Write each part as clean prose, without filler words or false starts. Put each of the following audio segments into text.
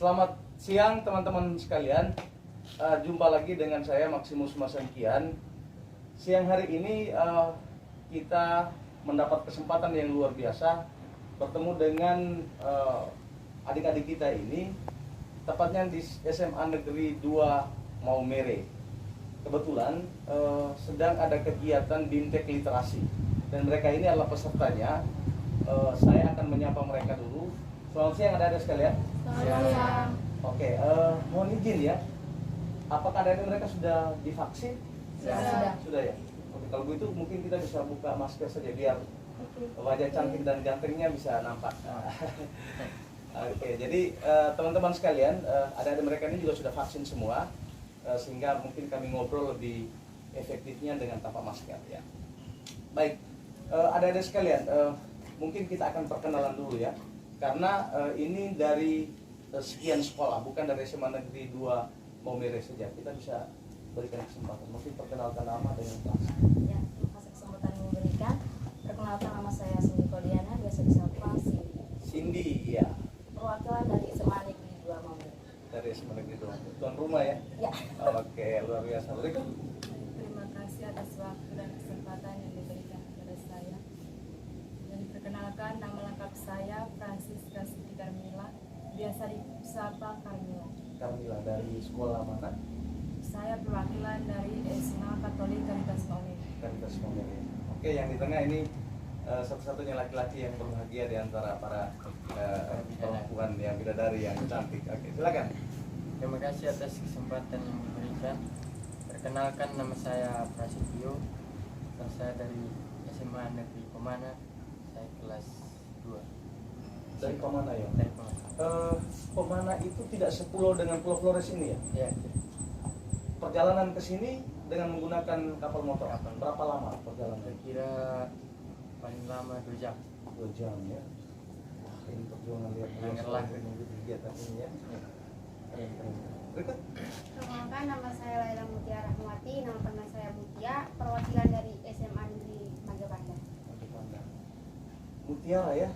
Selamat siang teman-teman sekalian. Jumpa lagi dengan saya Maximus Masangkian. Siang hari ini kita mendapat kesempatan yang luar biasa bertemu dengan adik-adik kita ini, tepatnya di SMA Negeri 2 Maumere. Kebetulan sedang ada kegiatan BIMTEK Literasi dan mereka ini adalah pesertanya. Saya akan menyapa mereka dulu. Selamat siang adik-adik sekalian. Selamat siang. Oke, mohon izin ya. Apakah adik-adik mereka sudah divaksin? Sudah. Sudah ya. Oke, kalau begitu mungkin kita bisa buka masker saja biar wajah cantik dan gantengnya bisa nampak. Oke, jadi teman-teman sekalian, adik-adik mereka ini juga sudah vaksin semua, sehingga mungkin kami ngobrol lebih efektifnya dengan tanpa masker ya. Baik, adik-adik sekalian, mungkin kita akan perkenalan dulu ya. Karena ini dari sekian sekolah, bukan dari SMA Negeri 2 Maumere saja. Kita bisa berikan kesempatan, mungkin perkenalkan nama dengan kelas. Ya, terima kasih kesempatan yang diberikan. Perkenalkan, nama saya Cindy Kodiana, biasa disapa Cindy. Cindy, ya. Perwakilan dari SMA Negeri 2 Maumere. Dari SMA Negeri 2. Tuan rumah ya? Ya. Oke, luar biasa. Berikut. Terima kasih atas waktu dan kesempatan yang diberikan kepada saya. Dan perkenalkan, nama lengkap saya Francisca Siti Carmila, biasa disapa Carmila. Carmila, dari sekolah mana? Saya perwakilan dari SMA Katolik Caritas Maumere. Caritas Maumere. Oke, yang di tengah ini satu-satunya laki-laki yang berbahagia di antara para perempuan yang bidadari yang cantik. Oke, silakan. Terima kasih atas kesempatan yang diberikan. Perkenalkan, nama saya Prasetyo, dan saya dari SMA Negeri Pemana. Saya kelas 2. Dari Pemana ya? Dari Pemana. Pemana itu tidak sepulau dengan Pulau Flores ini ya? Ya, Perjalanan ke sini dengan menggunakan kapal motor. Kapal. Berapa lama perjalanan? kira paling lama 2 jam. 2 jam ya. Wah, ini perjuangan lihat Janganlah. mengikuti kegiatan ini ya. Keren. Berikut. Perkenalkan, nama saya Laila Mutia Rahmawati, nama panggilan saya Mutia, perwakilan dari SMA Negeri Magabanda. Mutiara ya?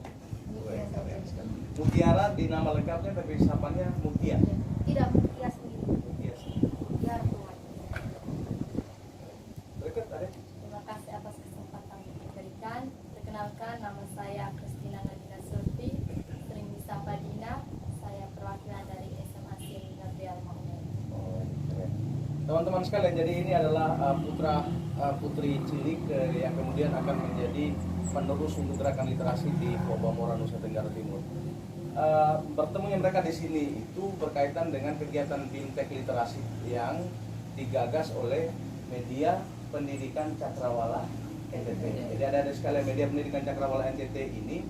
Mutia Keren saja. sekali. Mutiara di nama lengkapnya tapi sapanya Mutia. Tidak Mutia sendiri, Mutia sih. Mutia Rahmawati. Berikut ada. Terima kasih atas kesempatan yang diberikan. Perkenalkan, nama saya Kristina Nadina Surti, sering disapa Dina. Saya perwakilan dari SMA Siri Gabriel Maumere. Oh, keren. Teman-teman sekalian, jadi ini adalah putri cilik yang kemudian akan menjadi penerus untuk gerakan literasi di Pulau Bamora, Nusa Tenggara Timur. Bertemunya mereka di sini itu berkaitan dengan kegiatan BIMTEK Literasi yang digagas oleh Media Pendidikan Cakrawala NTT. Jadi ada sekalian, Media Pendidikan Cakrawala NTT ini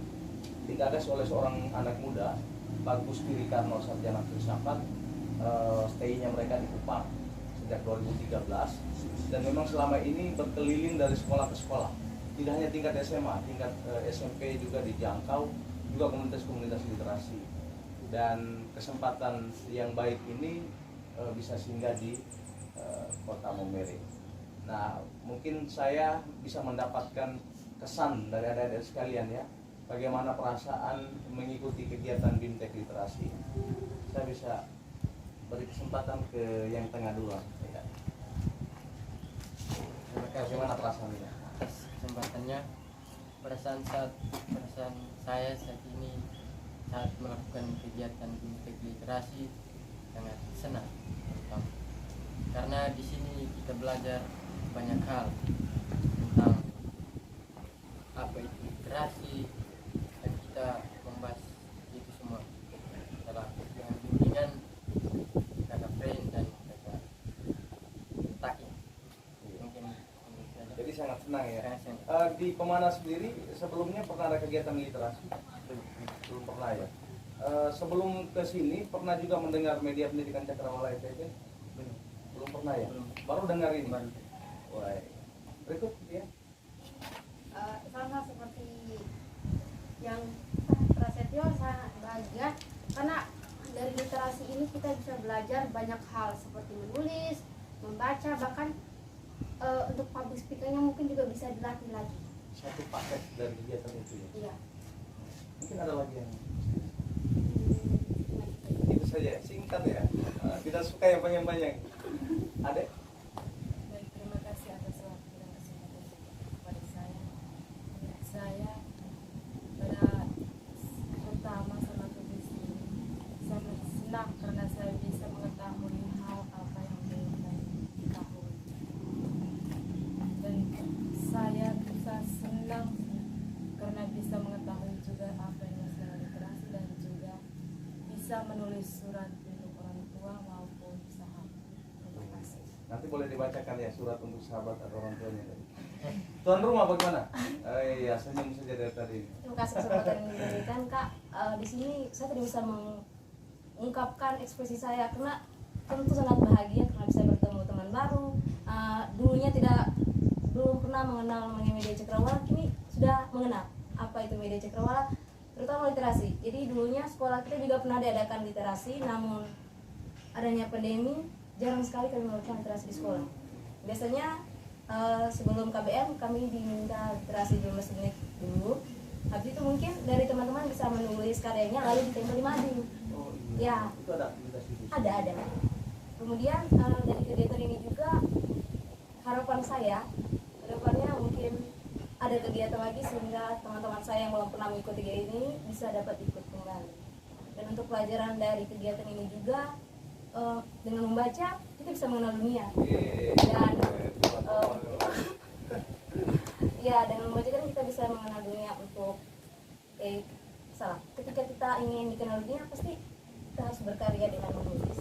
digagas oleh seorang anak muda, Bagus Tirikarno, sarjana filsafat. Stay-nya mereka di Kupang sejak 2013 dan memang selama ini berkeliling dari sekolah ke sekolah, tidak hanya tingkat SMA, tingkat SMP juga dijangkau, juga komunitas-komunitas literasi. Dan kesempatan yang baik ini bisa singgah di Kota Maumere. Nah, mungkin saya bisa mendapatkan kesan dari adik-adik sekalian ya, bagaimana perasaan mengikuti kegiatan BIMTEK Literasi. Saya bisa beri kesempatan ke yang tengah dulu ya. Terima kasih Bagaimana perasaannya? atas kesempatannya. Perasaan saya saat ini saat melakukan kegiatan BIMTEK Literasi sangat senang, terutama karena di sini kita belajar banyak hal tentang apa itu literasi, dan kita membahas itu semua dalam bimbingan kakak Pren dan kakak Taki. Mungkin ini saja. Jadi sangat senang ya. Sangat senang. Di Pemana sendiri sebelumnya pernah ada kegiatan literasi? Belum pernah ya. Sebelum ke sini pernah juga mendengar Media Pendidikan Cakrawala NTT? Belum pernah ya. Belum. Baru dengar ini. Baru. Wah. Berikut ya. Sama seperti yang Prasetyo, sangat bahagia karena dari literasi ini kita bisa belajar banyak hal seperti menulis, membaca, bahkan untuk public speaking-nya mungkin juga bisa dilatih lagi. Satu paket dari kegiatan itu ya. Iya. Mungkin ada lagi yang Hmm, itu saja ya. tidak suka yang panjang-panjang. Adek? Dan terima kasih atas waktu dan kesempatan kepada saya. Menurut saya pada pertama sama tulis ini sangat senang karena saya bisa mengetahui hal apa yang belum saya ketahui. Dan saya bisa senang karena bisa mengetahui juga apa yang masalah literasi dan juga bisa menulis surat untuk orang tua maupun sahabat. Terima kasih. Nanti boleh dibacakan ya surat untuk sahabat atau orang tuanya tadi. Tuan rumah bagaimana? Iya, senyum saja dari tadi. Terima kasih kesempatan yang diberikan Kak. Di sini saya tidak bisa mengungkapkan ekspresi saya karena tentu sangat bahagia karena bisa bertemu teman baru. Dulunya belum pernah mengenal namanya media cakrawala, kini sudah mengenal apa itu media cakrawala, terutama literasi. Jadi dulunya sekolah kita juga pernah diadakan literasi, namun adanya pandemi jarang sekali kami melakukan literasi di sekolah. Biasanya sebelum KBM kami diminta literasi 15 menit dulu. Habis itu mungkin dari teman-teman bisa menulis karyanya lalu ditempel di mading. Oh Ya, itu ada aktivitas itu. ada. Kemudian dari kegiatan ini juga harapan saya kedepannya mungkin ada kegiatan lagi sehingga teman-teman saya yang belum pernah mengikuti kegiatan ini bisa dapat ikut kembali. Dan untuk pelajaran dari kegiatan ini juga dengan membaca kita bisa mengenal dunia. Dan ya dengan membaca kan kita bisa mengenal dunia untuk ketika kita ingin dikenal dunia pasti kita harus berkarya dengan menulis.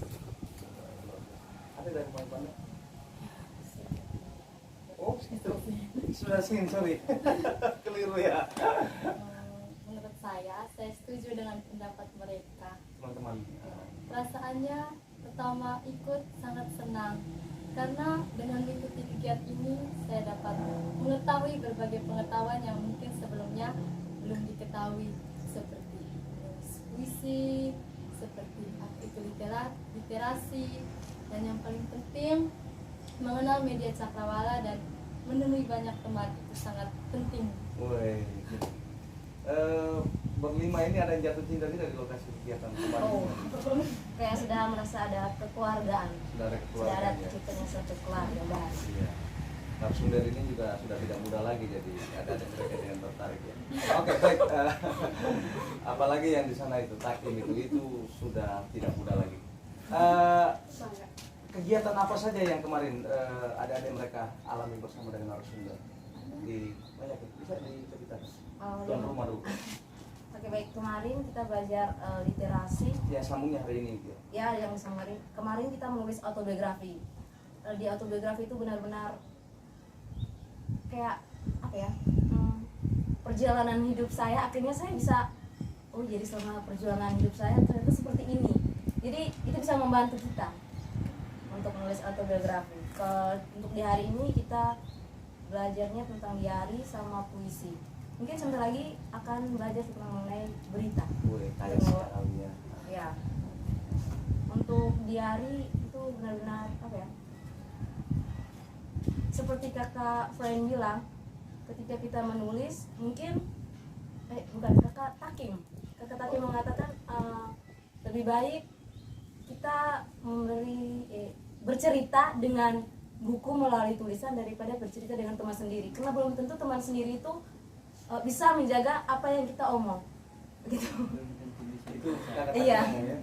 Ada dari mana? Oh, itu sudah sorry. Keliru ya. Menurut saya setuju dengan pendapat mereka. Teman-teman. Perasaannya pertama ikut sangat senang karena dengan mengikuti kegiatan ini saya dapat mengetahui berbagai pengetahuan yang mungkin sebelumnya belum diketahui seperti puisi, seperti artikel literasi, dan yang paling penting mengenal media cakrawala dan menemui banyak teman itu sangat penting. Woi. Berlima ini ada yang jatuh cinta tidak di lokasi kegiatan kemarin? Oh, kayak sudah merasa ada kekeluargaan. Sudah ada Sudah ada keluarga ya. terciptanya satu keluarga baru. Iya. Narasumber ini juga sudah tidak muda lagi, jadi ada mereka yang tertarik ya. Oke, baik. Apalagi yang di sana itu Takim itu sudah tidak muda lagi. Kegiatan apa saja yang kemarin ada mereka alami bersama dengan narasumber? Di banyak bisa diceritakan. Tuan rumah dulu. Oke, baik, kemarin kita belajar literasi. Yang sambungnya hari ini gitu. Ya, yang kemarin kita menulis autobiografi. Di autobiografi itu benar-benar kayak apa ya? Perjalanan hidup saya, akhirnya saya bisa jadi selama perjalanan hidup saya ternyata seperti ini. Jadi itu bisa membantu kita untuk menulis autobiografi. Untuk di hari ini kita belajarnya tentang diari sama puisi. Mungkin sebentar lagi akan belajar tentang mengenai berita. Kayak sekali ya. Ya. Untuk diari itu benar-benar apa ya? Seperti kakak Friend bilang, ketika kita menulis mungkin bukan kakak Takim mengatakan lebih baik kita bercerita dengan buku melalui tulisan daripada bercerita dengan teman sendiri, karena belum tentu teman sendiri itu bisa menjaga apa yang kita omong gitu. Itu kata-kata Iya. ya.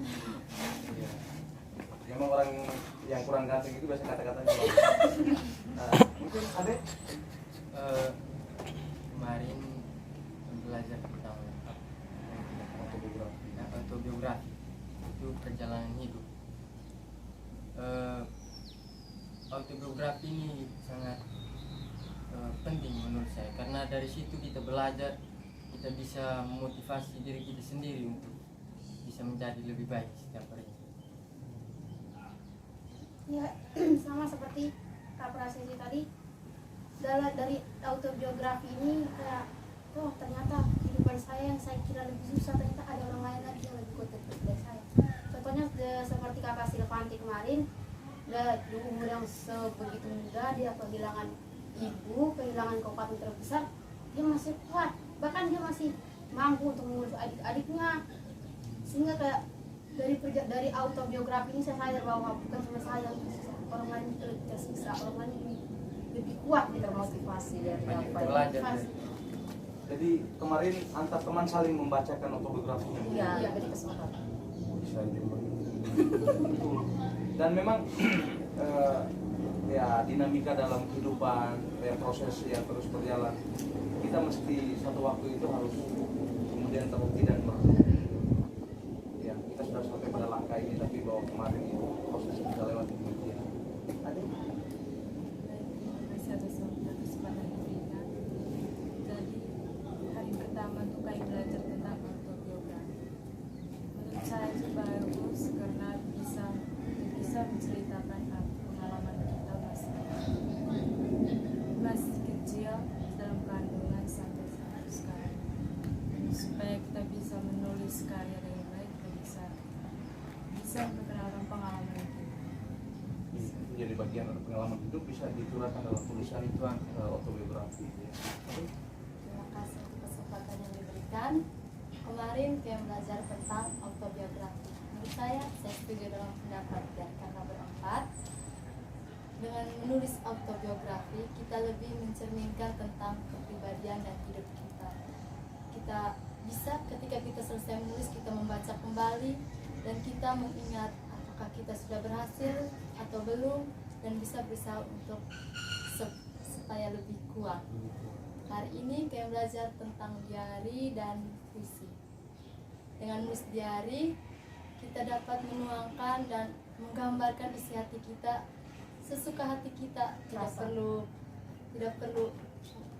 Memang orang yang kurang ganteng itu biasa kata-katanya. Mungkin ada kemarin belajar tentang autobiografi itu perjalanan hidup. Autobiografi ini sangat penting menurut saya karena dari situ kita belajar, kita bisa memotivasi diri kita sendiri untuk bisa menjadi lebih baik setiap hari. Ya, sama seperti Kak Prasesi tadi, dari autobiografi ini kayak ternyata kehidupan saya yang saya kira lebih susah, ternyata ada orang lain lagi yang lebih kuat dari saya. Contohnya seperti Kakak Silvanti kemarin, di umur yang sebegitu muda dia kehilangan ibu, kehilangan kekuatan terbesar, dia masih kuat, bahkan dia masih mampu untuk mengurus adik-adiknya, sehingga kayak dari autobiografi ini saya sadar bahwa bukan cuma saya yang tersisa, orang lain itu lebih tersisa, orang lain lebih kuat gitu Motivasi dari Banyak apa belajar. motivasi. Jadi kemarin antar teman saling membacakan autobiografinya. Iya, beri kesempatan. Bisa itu. Betul. Dan memang ya dinamika dalam kehidupan, ya proses yang terus berjalan. Kita mesti satu waktu itu harus kemudian terhenti dan merenung. Ya, kita sudah sampai pada langkah ini, tapi bahwa kemarin itu proses kita lewati demikian. Ada? Terima kasih atas waktu kesempatan diberikan. Jadi hari pertama tuh kayak belajar tentang autobiografi. Menurut saya itu bagus karena bisa menceritakan pengalaman kita masih kecil dalam kandungan sampai sekarang. Supaya kita bisa menulis karya dengan baik, kita bisa memperkenalkan pengalaman kita. Itu jadi bagian dari pengalaman hidup, bisa dicurahkan dalam tulisan autobiografi. Ya. Terima kasih untuk kesempatan yang diberikan. Kemarin saya belajar tentang autobiografi. Menurut saya setuju dengan pendapat dan karena berempat. Dengan menulis autobiografi, kita lebih mencerminkan tentang kepribadian dan hidup kita. Kita bisa ketika kita selesai menulis, kita membaca kembali dan kita mengingat apakah kita sudah berhasil atau belum, dan bisa berusaha untuk supaya lebih kuat. Hari ini kayak belajar tentang diari dan puisi. Dengan menulis diari, kita dapat menuangkan dan menggambarkan isi hati kita sesuka hati kita.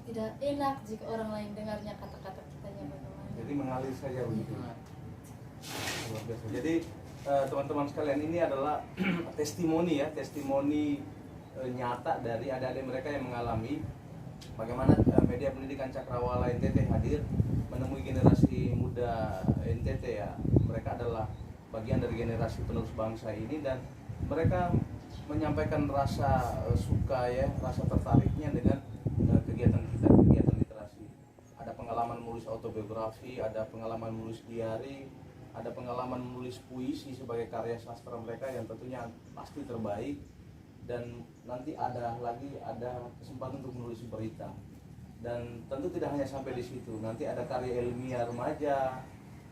Tidak enak jika orang lain dengarnya kata-kata kitanya bagaimana. Jadi mengalir saja begitu. Luar biasa. Jadi teman-teman sekalian, ini adalah testimoni nyata dari adik-adik mereka yang mengalami bagaimana media pendidikan Cakrawala NTT hadir menemui generasi muda NTT ya. Mereka adalah bagian dari generasi penerus bangsa ini, dan mereka menyampaikan rasa suka ya, rasa tertariknya dengan kegiatan kita, kegiatan literasi. Ada pengalaman menulis autobiografi, ada pengalaman menulis diari, ada pengalaman menulis puisi sebagai karya sastra mereka yang tentunya pasti terbaik, dan nanti ada kesempatan untuk menulis berita. Dan tentu tidak hanya sampai di situ, nanti ada karya ilmiah remaja,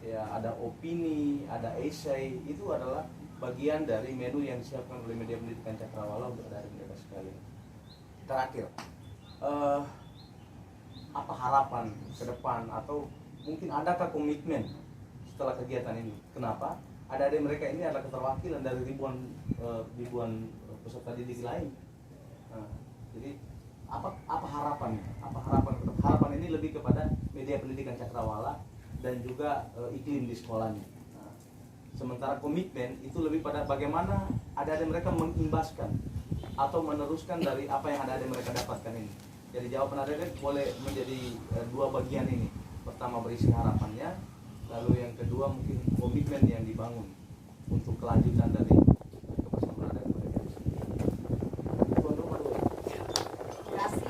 ya ada opini, ada esai. Itu adalah bagian dari menu yang disiapkan oleh media pendidikan Cakrawala untuk dari mereka sekalian. Terakhir, apa harapan ke depan, atau mungkin adakah komitmen setelah kegiatan ini? Kenapa? Adik-adik mereka ini adalah keterwakilan dari ribuan peserta didik lain. Nah, jadi apa harapan? Harapan ini lebih kepada media pendidikan Cakrawala dan juga iklim di sekolahnya. Nah, sementara komitmen itu lebih pada bagaimana adik-adik mereka mengimbaskan atau meneruskan dari apa yang adik-adik mereka dapatkan ini. Jadi jawaban adik-adik boleh menjadi dua bagian ini. Pertama berisi harapannya, lalu yang kedua mungkin komitmen yang dibangun untuk kelanjutan dari kebersamaan adik mereka. Tuan rumah dulu. Terima kasih.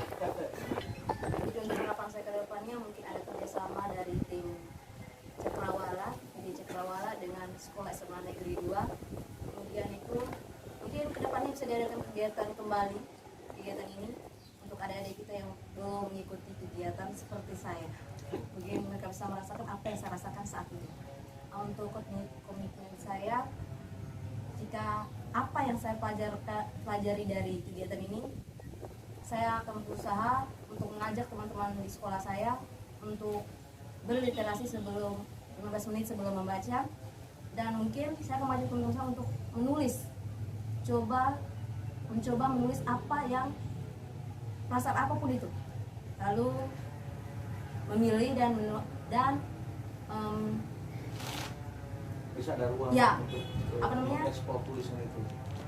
Jadi untuk harapan saya ke depannya mungkin ada kerjasama dari tim Cakrawala, jadi Cakrawala dengan Sekolah SMA Negeri 2. Kemudian itu mungkin kedepannya bisa diadakan kegiatan kembali, kegiatan ini untuk adik-adik kita yang belum mengikuti kegiatan seperti saya. Bagaimana mereka bisa merasakan apa yang saya rasakan saat ini. Untuk komitmen saya, jika apa yang saya pelajari dari kegiatan ini, saya akan berusaha untuk mengajak teman-teman di sekolah saya untuk berliterasi sebelum 15 menit sebelum membaca, dan mungkin saya akan mengajak teman-teman untuk menulis, mencoba menulis apa yang perasaan apapun itu, lalu memilih dan Bisa ada ruang Ya, untuk apa namanya? ekspor tulisan itu.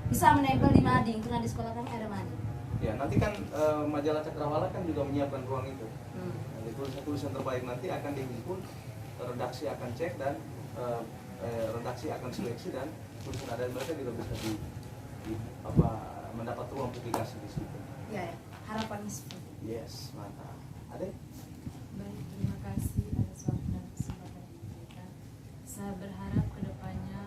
bisa menempel di mading, karena di sekolah kami ada mading. Ya, nanti kan majalah Cakrawala kan juga menyiapkan ruang itu. Nanti tulisan terbaik nanti akan dihimpun, redaksi akan cek, dan redaksi akan seleksi, dan tulisan ada mereka juga bisa mendapat ruang publikasi di situ. Ya, harapannya seperti itu. Yes, mantap. Ada? Baik, terima kasih atas waktu dan kesempatan yang diberikan. Saya berharap kedepannya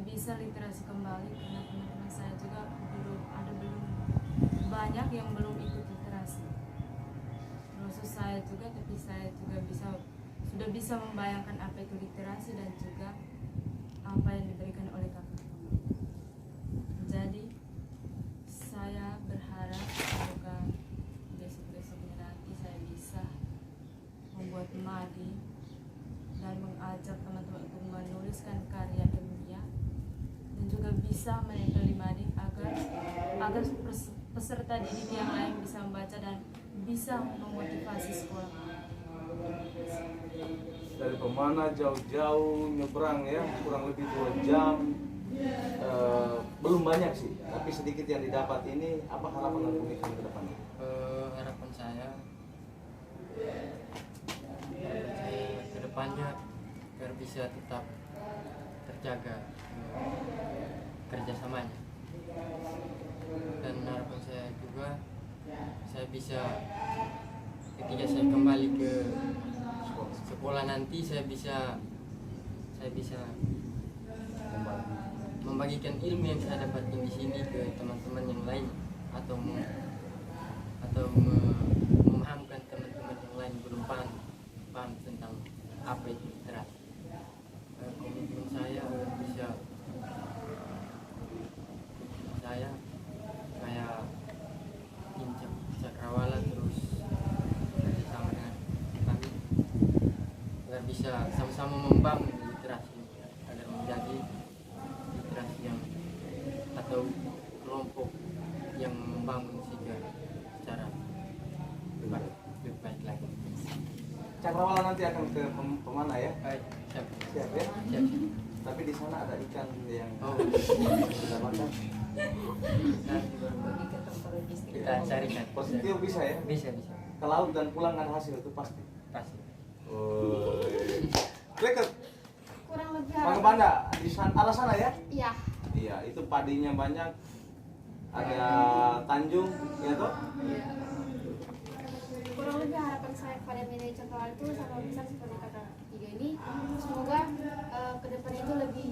bisa literasi kembali, karena teman-teman saya juga belum banyak yang belum ikut literasi. Termasuk saya juga, tapi saya juga sudah bisa membayangkan apa itu literasi dan juga apa yang diberikan oleh kakak. Jadi saya berharap semoga besok-besoknya nanti saya bisa membuat madi dan mengajak teman-teman untuk menuliskan karya ilmiah, dan juga bisa menempel di madi agar peserta didik yang lain bisa membaca dan bisa memotivasi sekolah. Dari Pemana jauh-jauh nyebrang ya, kurang lebih 2 jam. Belum banyak sih, tapi sedikit yang didapat ini. Apa harapan dan komitmen ke depannya? Harapan saya ke depannya biar bisa tetap terjaga kerjasamanya, dan harapan saya juga saya bisa ketika saya kembali ke sekolah nanti saya bisa membagikan ilmu yang saya dapatkan di sini ke teman-teman yang lain, atau memahamkan teman-teman yang lain belum paham tentang apa itu literasi. Komitmen saya bisa saya kayak Pincak Cakrawala terus bersama dengan kami agar bisa sama-sama membangun literasi agar menjadi literasi yang atau kelompok yang membangun secara lebih baik lagi. Cakrawala nanti akan ke Pemana ya? Siap. Siap ya? Siap. Tapi di sana ada ikan yang kita makan. Kita carikan. Positif bisa ya? Bisa. Ke laut dan pulang ada hasil itu pasti. Pasti. Dekat Kurang lebih Pakai Banda di arah sana ya? Iya. Iya, itu padinya banyak. Ada Tanjung, ya toh? Kurang lebih harapan saya kepada Media Cakrawala itu sama besar seperti kata tiga ini. Semoga kedepannya itu lebih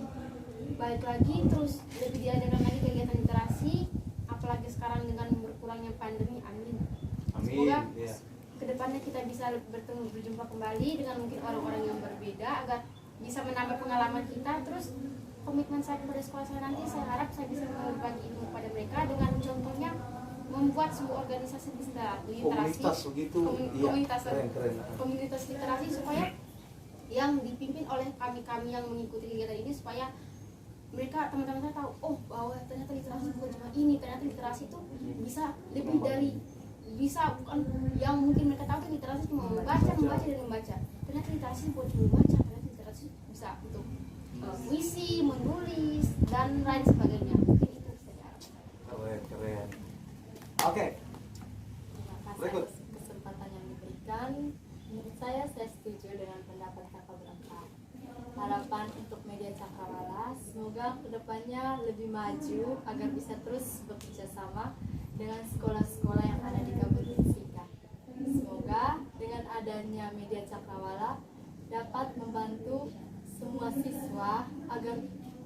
baik lagi, terus lebih diadakan lagi kegiatan literasi, apalagi sekarang dengan berkurangnya pandemi. Amin. Semoga Iya. kedepannya kita bisa berjumpa kembali dengan mungkin orang-orang yang berbeda agar bisa menambah pengalaman kita. Terus komitmen saya kepada sekolah saya nanti, saya harap saya bisa berbagi ilmu kepada mereka dengan contohnya membuat sebuah organisasi literasi, Komunitas begitu. Iya. komunitas Keren. komunitas literasi, supaya yang dipimpin oleh kami yang mengikuti kegiatan ini, supaya mereka teman-teman saya tahu, oh bahwa ternyata literasi bukan cuma ini, ternyata literasi itu bisa lebih dari, bisa bukan yang mungkin mereka tahu itu literasi cuma membaca dan membaca. Ternyata literasi bukan cuma membaca, ternyata literasi bisa untuk puisi, menulis dan lain sebagainya. Mungkin itu saya harapkan. Keren. Oke. Terima kasih Berikut. atas kesempatan yang diberikan. Menurut saya setuju dengan pendapat kakak berempat. Harapan untuk Media Cakrawala semoga kedepannya lebih maju agar bisa terus bekerja sama dengan sekolah-sekolah yang ada di Kabupaten Sika. Semoga dengan adanya Media Cakrawala dapat membantu semua siswa agar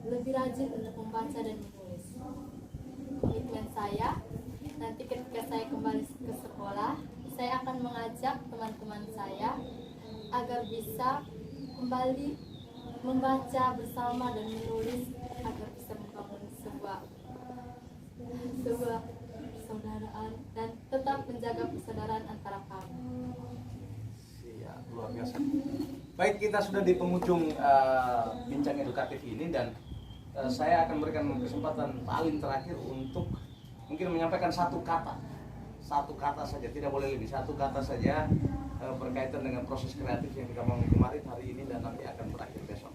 lebih rajin untuk membaca dan menulis. Komitmen saya, nanti ketika saya kembali ke sekolah, saya akan mengajak teman-teman saya agar bisa kembali membaca bersama dan menulis agar bisa membangun sebuah persaudaraan dan tetap menjaga persaudaraan antara kami. Siap, luar biasa. Baik, kita sudah di penghujung bincang edukatif ini, dan saya akan memberikan kesempatan paling terakhir untuk mungkin menyampaikan satu kata saja, tidak boleh lebih, satu kata saja berkaitan dengan proses kreatif yang kita bangun kemarin, hari ini, dan nanti akan berakhir besok.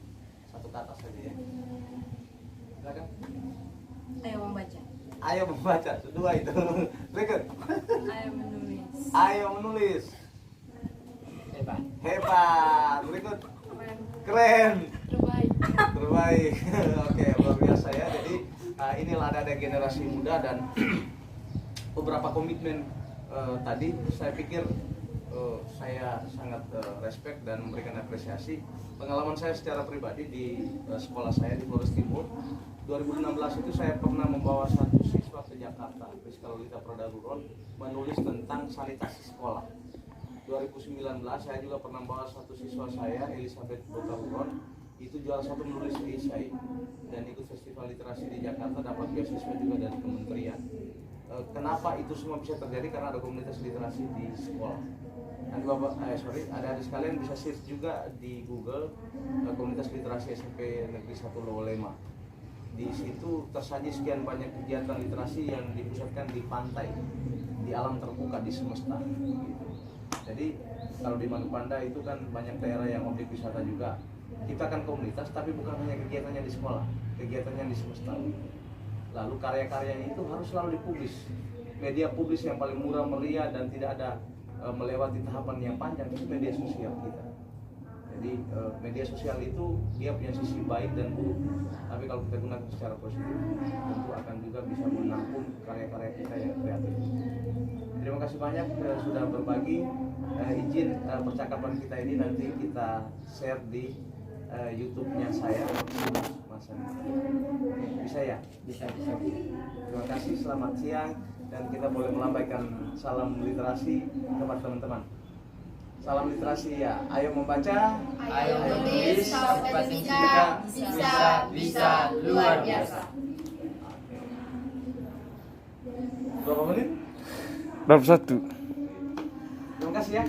Satu kata saja ya. Silakan. Ayo membaca, kedua itu. Berikut. Ayo menulis. Hebat. Berikut. Keren. Terbaik. Oke, luar biasa ya. Jadi inilah ada generasi muda dan beberapa komitmen tadi saya pikir saya sangat respect dan memberikan apresiasi. Pengalaman saya secara pribadi di sekolah saya di Flores Timur 2016 itu saya pernah membawa satu siswa ke Jakarta, Rizka Lolita Pradaruron, menulis tentang sanitasi sekolah. 2019 saya juga pernah membawa satu siswa saya, Elizabeth Botaruron, itu juara satu menulis esai dan ikut festival literasi di Jakarta, dapat beasiswa juga dari kementerian. Kenapa itu semua bisa terjadi? Karena ada komunitas literasi di sekolah. Nanti adik-adik sekalian bisa search juga di Google komunitas literasi SMP Negeri 1 Lowolema. Di situ tersaji sekian banyak kegiatan literasi yang dipusatkan di pantai, di alam terbuka, di semesta. Gitu. Jadi kalau di Madupanda itu kan banyak daerah yang objek wisata juga. Kita kan komunitas, tapi bukan hanya kegiatannya di sekolah, kegiatannya di semesta. Lalu karya-karyanya itu harus selalu dipublis. Media publis yang paling murah meriah dan tidak ada melewati tahapan yang panjang itu media sosial kita. Jadi media sosial itu dia punya sisi baik dan buruk, tapi kalau kita gunakan secara positif tentu akan juga bisa menampung karya-karya kita yang kreatif. Terima kasih banyak sudah berbagi. Izin percakapan kita ini nanti kita share di YouTube-nya saya, Mas Andi. Bisa ya? Bisa. Terima kasih, selamat siang, dan kita boleh melambaikan salam literasi kepada teman-teman. Salam literasi ya, ayo membaca, Ayo menulis, Akademika bisa luar biasa. Berapa menit? 21. Terima kasih ya.